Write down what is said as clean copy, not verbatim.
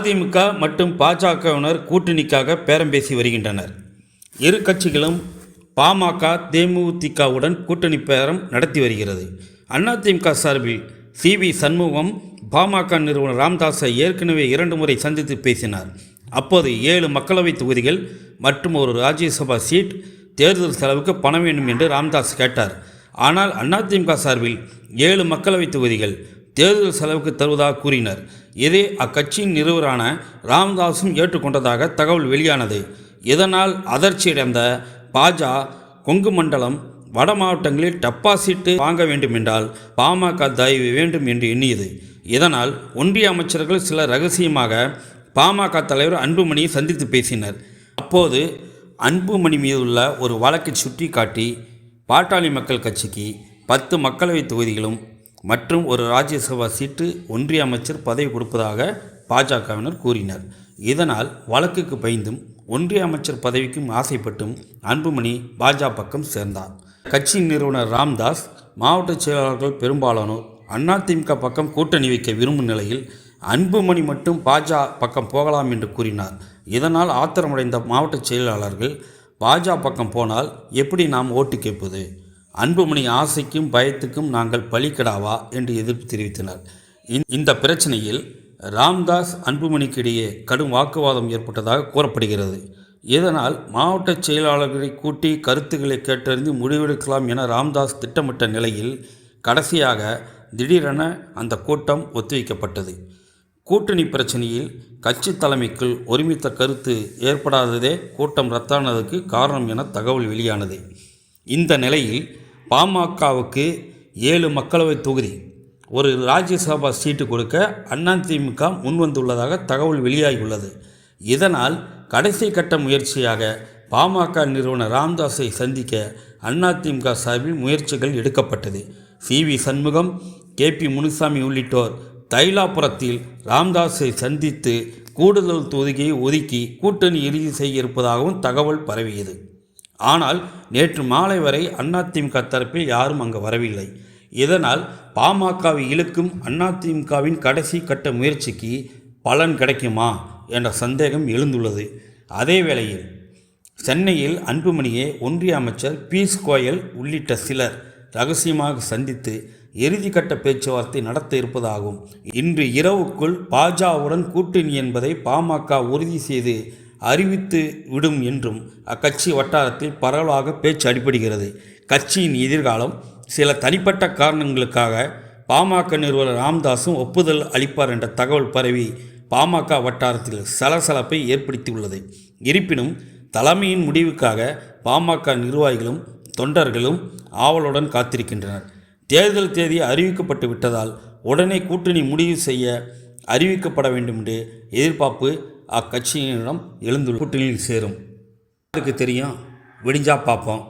அதிமுக மற்றும் பாஜகவினர் கூட்டணிக்காக பேரம் பேசி வருகின்றனர். இரு கட்சிகளும் பாமக, தேமுதிகவுடன் கூட்டணி பேரம் நடத்தி வருகிறது. அதிமுக சார்பில் சி.வி. சண்முகம் பாமக நிறுவனர் ராமதாஸை ஏற்கனவே 2 முறை சந்தித்து பேசினார். அப்போது 7 மக்களவைத் தொகுதிகள் மற்றும் ஒரு ராஜ்யசபா சீட் தேர்தல் செலவுக்கு பணம் வேண்டும் என்று ராமதாஸ் கேட்டார். ஆனால் அதிமுக சார்பில் 7 மக்களவைத் தொகுதிகள் தேர்தல் செலவுக்கு தருவதாக கூறினர். இதை அக்கட்சியின் நிறுவனரான ராமதாஸும் ஏற்றுக்கொண்டதாக தகவல் வெளியானது. இதனால் அதிர்ச்சியடைந்த பாஜ கொங்கு மண்டலம் வட மாவட்டங்களில் டெபாசிட் வாங்க வேண்டும் என்றால் பாமக தயவு வேண்டும் என்று எண்ணியது. இதனால் ஒன்றிய அமைச்சர்கள் சிலர் ரகசியமாக பாமக தலைவர் அன்புமணியை சந்தித்து பேசினர். அப்போது அன்புமணி மீது உள்ள ஒரு வழக்கை சுட்டி காட்டி பாட்டாளி மக்கள் கட்சிக்கு 10 மக்களவைத் தொகுதிகளும் மற்றும் ஒரு ராஜ்யசபா சீட்டு ஒன்றிய அமைச்சர் பதவி கொடுப்பதாக பாஜகவினர் கூறினர். இதனால் வழக்குக்கு பயந்தும் ஒன்றிய அமைச்சர் பதவிக்கும் ஆசைப்பட்டும் அன்புமணி பாஜ பக்கம் சேர்ந்தார். கட்சியின் நிறுவனர் ராமதாஸ், மாவட்ட செயலாளர்கள் பெரும்பாலானோர் அதிமுக பக்கம் கூட்டணி வைக்க விரும்பும் நிலையில் அன்புமணி மட்டும் பாஜ பக்கம் போகலாம் என்று கூறினார். இதனால் ஆத்திரமடைந்த மாவட்ட செயலாளர்கள், பாஜ பக்கம் போனால் எப்படி நாம் ஓட்டு கேட்பது? அன்புமணி ஆசைக்கும் பயத்துக்கும் நாங்கள் பலிக்கடாவா என்று எதிர்ப்பு தெரிவித்தனர். இந்த பிரச்சனையில் ராமதாஸ் அன்புமணிக்கு இடையே கடும் வாக்குவாதம் ஏற்பட்டதாக கூறப்படுகிறது. இதனால் மாவட்ட செயலாளர்களை கூட்டி கருத்துக்களை கேட்டறிந்து முடிவெடுக்கலாம் என ராமதாஸ் திட்டமிட்ட நிலையில் கடைசியாக திடீரென அந்த கூட்டம் ஒத்திவைக்கப்பட்டது. கூட்டணி பிரச்சனையில் கட்சி தலைமைக்குள் ஒருமித்த கருத்து ஏற்படாததே கூட்டம் ரத்தானதுக்கு காரணம் என தகவல் வெளியானது. இந்த நிலையில் பாமகவுக்கு 7 மக்களவைத் தொகுதி, ஒரு ராஜ்யசபா சீட்டு கொடுக்க அதிமுக முன்வந்துள்ளதாக தகவல் வெளியாகியுள்ளது. இதனால் கடைசி கட்ட முயற்சியாக பாமக நிறுவனர் ராமதாஸை சந்திக்க அதிமுக சார்பில் முயற்சிகள் எடுக்கப்பட்டது. சி.வி. சண்முகம், கே.பி. முனுசாமி உள்ளிட்டோர் தைலாபுரத்தில் ராமதாஸை சந்தித்து கூடுதல் தொகுதியை ஒதுக்கி கூட்டணி இறுதி செய்ய இருப்பதாகவும் தகவல் பரவியது. ஆனால் நேற்று மாலை வரை அதிமுக தரப்பில் யாரும் அங்கு வரவில்லை. இதனால் பாமகவை இழுக்கும் அதிமுகவின் கடைசி கட்ட முயற்சிக்கு பலன் கிடைக்குமா என்ற சந்தேகம் எழுந்துள்ளது. அதேவேளையில் சென்னையில் அன்புமணியை ஒன்றிய அமைச்சர் பியூஷ் கோயல் உள்ளிட்ட சிலர் ரகசியமாக சந்தித்து இறுதிக்கட்ட பேச்சுவார்த்தை நடத்த இருப்பதாகவும், இன்று இரவுக்குள் பாஜகவுடன் கூட்டணி என்பதை பாமக உறுதி செய்து அறிவித்து விடும் என்றும் அக்கட்சி வட்டாரத்தில் பரவலாக பேச்சு அடிபடுகிறது. கட்சியின் எதிர்காலம் சில தனிப்பட்ட காரணங்களுக்காக பாமக நிறுவனர் ராமதாஸும் ஒப்புதல் அளிப்பார் என்ற தகவல் பரவி பாமக வட்டாரத்தில் சலசலப்பை ஏற்படுத்தியுள்ளது. இருப்பினும் தலைமையின் முடிவுக்காக பாமக நிர்வாகிகளும் தொண்டர்களும் ஆவலுடன் காத்திருக்கின்றனர். தேர்தல் தேதி அறிவிக்கப்பட்டு விட்டதால் உடனே கூட்டணி முடிவு செய்ய அறிவிக்கப்பட வேண்டும் என்று எதிர்பார்ப்பு அக்கட்சியினரிடம் எழுந்துள்ள. கூட்டணியில் சேரும். யாருக்கு தெரியும்? விடிஞ்சா பார்ப்போம்.